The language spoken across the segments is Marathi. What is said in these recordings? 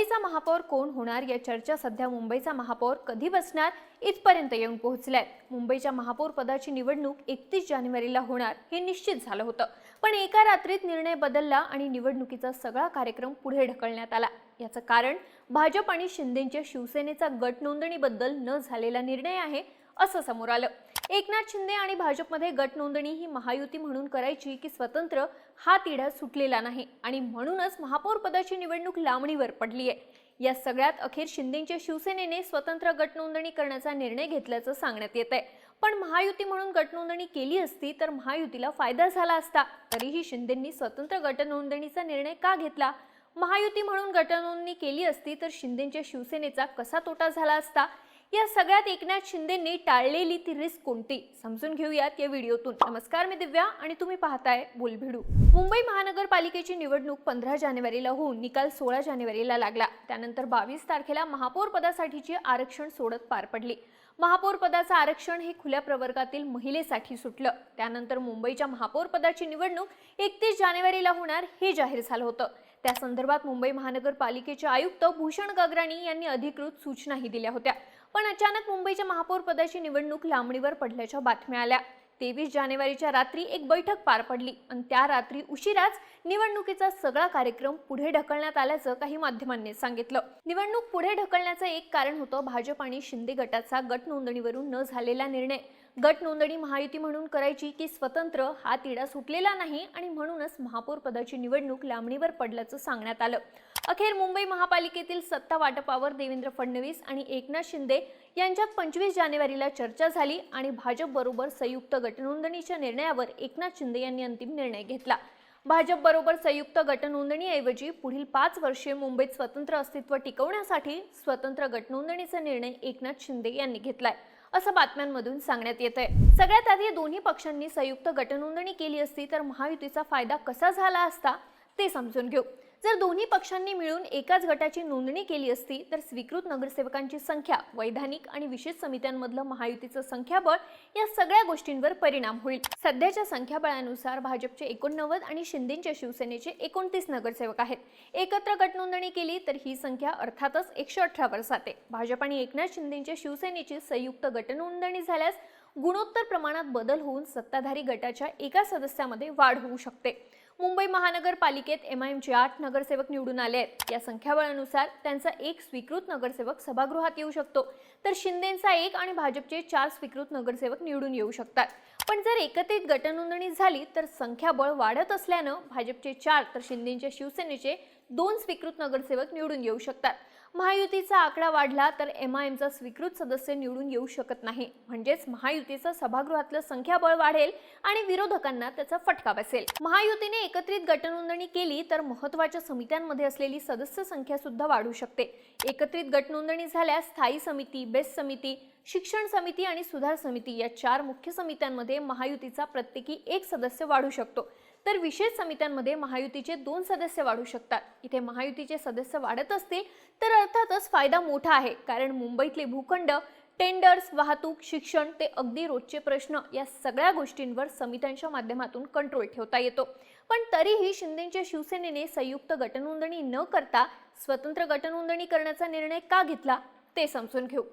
मुंबईचा महापौर कोण होणार या चर्चा सध्या मुंबईचा महापौर कधी बसणार इथपर्यंत येऊन पोहोचल्यात। मुंबईच्या महापौर पदाची निवडणूक 31 जानेवारीला होणार हे निश्चित झालं होतं, पण एका रात्रीत निर्णय बदलला आणि निवडणुकीचा सगळा कार्यक्रम पुढे ढकलण्यात आला। याचं कारण भाजप आणि शिंदेच्या शिवसेनेचा गट नोंदणीबद्दल न झालेला निर्णय आहे असं समोर आलं। एकनाथ शिंदे आणि भाजपमध्ये गट नोंदणी ही महायुती म्हणून करायची की स्वतंत्र हा तिढा सुटलेला नाही आणि म्हणूनच महापौर पदाची निवडणूक लांबणीवर पडली आहे। या सगळ्यात अखेर शिंदेच्या शिवसेनेने स्वतंत्र गट नोंदणी करण्याचा निर्णय घेतल्याचं सांगण्यात येत आहे। पण महायुती म्हणून गट नोंदणी केली असती तर महायुतीला फायदा झाला असता। तरीही शिंदेंनी स्वतंत्र गट नोंदणीचा निर्णय का घेतला? महायुती म्हणून गट नोंदणी केली असती तर शिंदेच्या शिवसेनेचा कसा तोटा झाला असता? या सगळ्यात एकनाथ शिंदेंनी टाळलेली ती रिस्क कोणती समजून घेऊयात या व्हिडिओतून। नमस्कार, मी दिव्या आणि तुम्ही पाहताय बोलभिडू। मुंबई महानगरपालिकेची निवडणूक 15 जानेवारीला होऊन निकाल 16 जानेवारीला लागला। त्यानंतर 22 तारखेला महापौर पदासाठीची आरक्षण सोडत पार पडली। महापौर पदाचं आरक्षण हे खुल्या प्रवर्गातील महिलेसाठी सुटलं। त्यानंतर मुंबईच्या महापौर पदाची निवडणूक 31 जानेवारीला होणार हे जाहीर झालं होतं। त्या संदर्भात मुंबई महानगरपालिकेचे आयुक्त भूषण गगराणी यांनी अधिकृत सूचनाही दिल्या होत्या। पण अचानक मुंबईच्या महापौर पदाची निवडणूक लांबणीवर पडल्याच्या बातम्या आल्या। 23 जानेवारीच्या रात्री एक बैठक पार पडली आणि त्या रात्री उशिराच निवडणुकीचा सगळा कार्यक्रम पुढे ढकलण्यात आल्याचं काही माध्यमांनी सांगितलं। निवडणूक पुढे ढकलण्याचं एक कारण होतं भाजप आणि शिंदे गटाचा गट नोंदणीवरून न झालेला निर्णय। गट नोंदणी महायुती म्हणून करायची की स्वतंत्र हा तिढा सुटलेला नाही आणि म्हणूनच महापौर पदाची निवडणूक लांबणीवर पडल्याचं सांगण्यात आलं। अखेर मुंबई महापालिकेतील सत्ता वाटपावर देवेंद्र फडणवीस आणि एकनाथ शिंदे यांच्यात 25 जानेवारीला चर्चा झाली आणि भाजप बरोबर संयुक्त गटनोंदणीच्या निर्णयावर एकनाथ शिंदे यांनी अंतिम निर्णय घेतला। भाजप बरोबर संयुक्त गटनोंदणीऐवजी पुढील 5 वर्षे मुंबईत स्वतंत्र अस्तित्व टिकवण्यासाठी स्वतंत्र गटनोंदणीचा निर्णय एकनाथ शिंदे यांनी घेतलाय असं बातम्यांमधून सांगण्यात येत आहे। सगळ्यात आधी दोन्ही पक्षांनी संयुक्त गटनोंदणी केली असती तर महायुतीचा फायदा कसा झाला असता ते समजून घेऊ। जर दोन्ही पक्षांनी मिळून एकाच गटाची नोंदणी केली असती तर स्वीकृत नगरसेवकांची संख्या, वैधानिक आणि विशेष समित्यांमधलं महायुतीचं संख्याबळ या सगळ्या गोष्टींवर परिणाम होईल। सध्याच्या संख्याबळानुसार भाजपचे 89 आणि शिंदेच्या शिवसेनेचे 29 नगरसेवक आहेत। एकत्र गटनोंदणी केली तर ही संख्या अर्थातच 118 वर जाते। भाजप आणि एकनाथ शिंदेच्या शिवसेनेची संयुक्त गटनोंदणी झाल्यास गुणोत्तर प्रमाणात बदल होऊन सत्ताधारी गटाच्या एका सदस्यामध्ये वाढ होऊ शकते। मुंबई महानगरपालिकेत एमआयएमचे 8 नगरसेवक निवडून आले आहेत। या संख्याबळानुसार त्यांचा एक स्वीकृत नगरसेवक सभागृहात येऊ शकतो, तर शिंदेचा 1 आणि भाजपचे 4 स्वीकृत नगरसेवक निवडून येऊ शकतात। पण जर एकत्रित गटनोंदणी झाली तर संख्याबळ वाढत असल्यानं भाजपचे 4 तर शिंदेच्या शिवसेनेचे 2 स्वीकृत नगरसेवक निवडून येऊ शकतात। महायुतीचा आकडा वाढला तर एमआयएमचा स्वीकृत सदस्य निवडून येऊ शकत नाही, म्हणजेच महायुतीचं सभागृहातलं संख्याबळ वाढेल आणि विरोधकांना त्याचा फटका बसेल। महायुतीने एकत्रित गटनोंदणी केली तर महत्त्वाच्या समित्यांमध्ये असलेली सदस्य संख्या सुद्धा वाढू शकते। एकत्रित गटनोंदणी झाल्यास स्थायी समिती, बेस्ट समिती, शिक्षण समिती आणि सुधार समिती या 4 मुख्य समित्यांमध्ये महायुतीचा प्रत्येकी 1 सदस्य वाढू शकतो, तर विशेष समित्यांमध्ये महायुतीचे 2 सदस्य वाढू शकतात। इथे महायुतीचे सदस्य वाढत असतील तर अर्थातच फायदा मोठा आहे, कारण मुंबईतले भूखंड, टेंडर्स, वाहतूक, शिक्षण ते अगदी रोजचे प्रश्न या सगळ्या गोष्टींवर समित्यांच्या माध्यमातून कंट्रोल ठेवता येतो। पण तरीही शिंदेच्या शिवसेनेने संयुक्त गटनोंदणी न करता स्वतंत्र गटनोंदणी करण्याचा निर्णय का घेतला ते समजून घेऊ।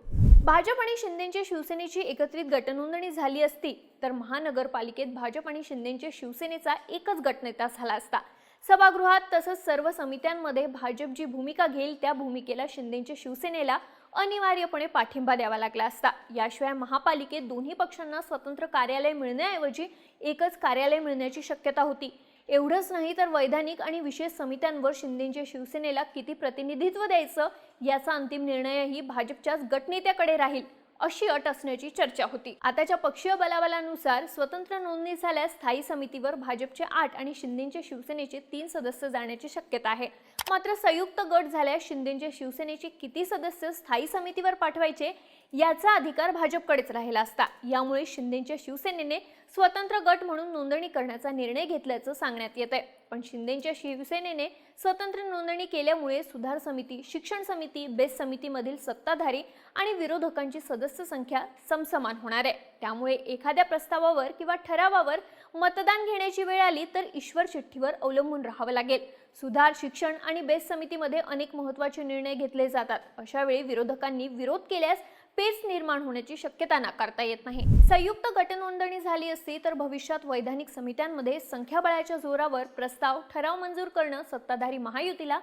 भाजप आणि शिंदेच्या शिवसेनेची एकत्रित गटनोंदणी झाली असती तर महानगरपालिकेत भाजप आणि शिंदेच्या शिवसेनेचा एकच गटनेता झाला असता। सभागृहात तसंच सर्व समित्यांमध्ये भाजप जी भूमिका घेईल त्या भूमिकेला शिंदेच्या शिवसेनेला अनिवार्यपणे पाठिंबा द्यावा लागला असता। याशिवाय महापालिकेत दोन्ही पक्षांना स्वतंत्र कार्यालय मिळण्याऐवजी एकच कार्यालय मिळण्याची शक्यता होती। एवढंच नाही तर वैधानिक आणि विशेष समित्यांवर शिंदेच्या शिवसेनेला किती प्रतिनिधित्व द्यायचं याचा अंतिम निर्णयही भाजपच्याच गटनेत्याकडे राहील अशी अट असण्याची चर्चा होती। आताच्या पक्षीय बलाबलानुसार स्वतंत्र नोंदणी झाल्यास स्थायी समितीवर भाजपचे 8 आणि शिंदेच्या शिवसेनेचे 3 सदस्य जाण्याची शक्यता आहे। मात्र संयुक्त गट झाल्यास शिंदेच्या शिवसेनेचे किती सदस्य स्थायी समितीवर पाठवायचे याचा अधिकार भाजपकडेच राहिला असता। यामुळे शिंदेच्या शिवसेनेने स्वतंत्र गट म्हणून नोंदणी करण्याचा निर्णय घेतल्याचं सांगण्यात येत आहे। पण शिंदेच्या शिवसेनेने स्वतंत्र नोंदणी केल्यामुळे सुधार समिती, शिक्षण समिती, बेस्ट समितीमधील सत्ताधारी आणि विरोधकांची सदस्य संख्या समसमान होणार आहे। त्यामुळे एखाद्या प्रस्तावावर किंवा ठरावावर मतदान घेण्याची वेळ आली तर ईश्वर चिठ्ठीवर अवलंबून राहावं लागेल। सुधार, शिक्षण आणि बेस्ट समितीमध्ये अनेक महत्त्वाचे निर्णय घेतले जातात. अशा वेळी विरोधकांनी विरोध केल्यास पेच निर्माण होण्याची शक्यता नाकारता येत नाही. संयुक्त गटनोंदणी झाली असती तर भविष्यात वैधानिक समित्यांमध्ये संख्याबळाच्या जोरावर प्रस्ताव ठराव मंजूर करणं सत्ताधारी महायुतीला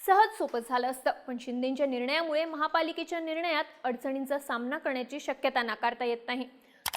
सहज सोपं झालं असतं. पण शिंदेंच्या निर्णयामुळे महापालिकेच्या निर्णयात अडचणींचा सामना करण्याची शक्यता नाकारता येत नाही.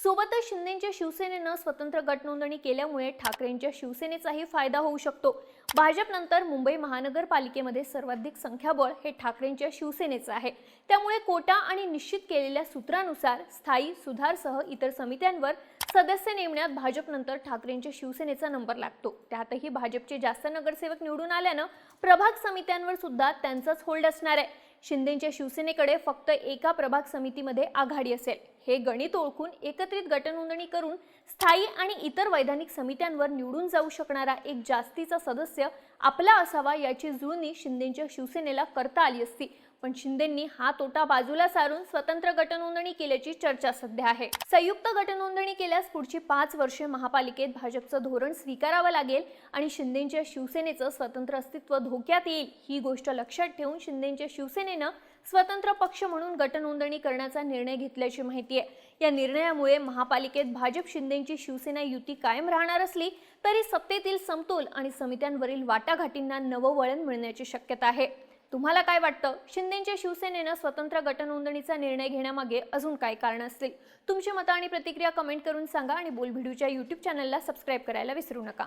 सोबतच शिंदेंच्या शिवसेनेनं स्वतंत्र गटनोंदणी केल्यामुळे ठाकरेंच्या शिवसेनेचाही फायदा होऊ शकतो. भाजपनंतर मुंबई महानगरपालिकेमध्ये सर्वाधिक संख्याबळ हे ठाकरेंच्या शिवसेनेचं आहे. त्यामुळे कोटा आणि निश्चित केलेल्या सूत्रानुसार स्थायी, सुधारसह इतर समित्यांवर सदस्य नेमण्यात भाजपनंतर ठाकरेंच्या शिवसेनेचा नंबर लागतो. त्यातही भाजपचे जास्त नगरसेवक निवडून आल्यानं प्रभाग समित्यांवर सुद्धा त्यांचाच होल्ड असणार आहे. शिंदेंच्या शिवसेनेकडे फक्त एका प्रभाग समितीमध्ये आघाडी असेल. हे गणित ओळखून एकत्रित गटनोंदणी करून स्थायी आणि इतर वैधानिक समित्यांवर निवडून जाऊ शकणारा एक जास्तीचा सदस्य आपला असावा याची जुळणी शिंदेंच्या शिवसेनेला करता आली असती. पण शिंदेंनी हा तोटा बाजूला सारून स्वतंत्र गटनोंदणी केल्याची चर्चा सध्या आहे. संयुक्त गटनोंदणी केल्यास पुढची 5 वर्षे महापालिकेत भाजपचं धोरण स्वीकारावं लागेल आणि शिंदेंच्या शिवसेनेचं स्वतंत्र अस्तित्व धोक्यात येईल. ही गोष्ट लक्षात ठेवून शिंदेंच्या शिवसेनेनं स्वतंत्र पक्ष म्हणून गटनोंदणी करण्याचा निर्णय घेतल्याची माहिती आहे. या निर्णयामुळे महापालिकेत भाजप शिंदेंची शिवसेना युती कायम राहणार असली तरी सत्तेतील समतोल आणि समित्यांवरील वाटाघाटींना नवं वळण मिळण्याची शक्यता आहे. तुम्हाला काय वाटतं? शिंदेंच्या शिवसेनेनं स्वतंत्र गटनोंदणीचा निर्णय घेण्यामागे अजून काय कारण असतील? तुमची मतं आणि प्रतिक्रिया कमेंट करून सांगा आणि बोल व्हिडिओच्या YouTube चॅनलला सबस्क्राईब करायला विसरू नका.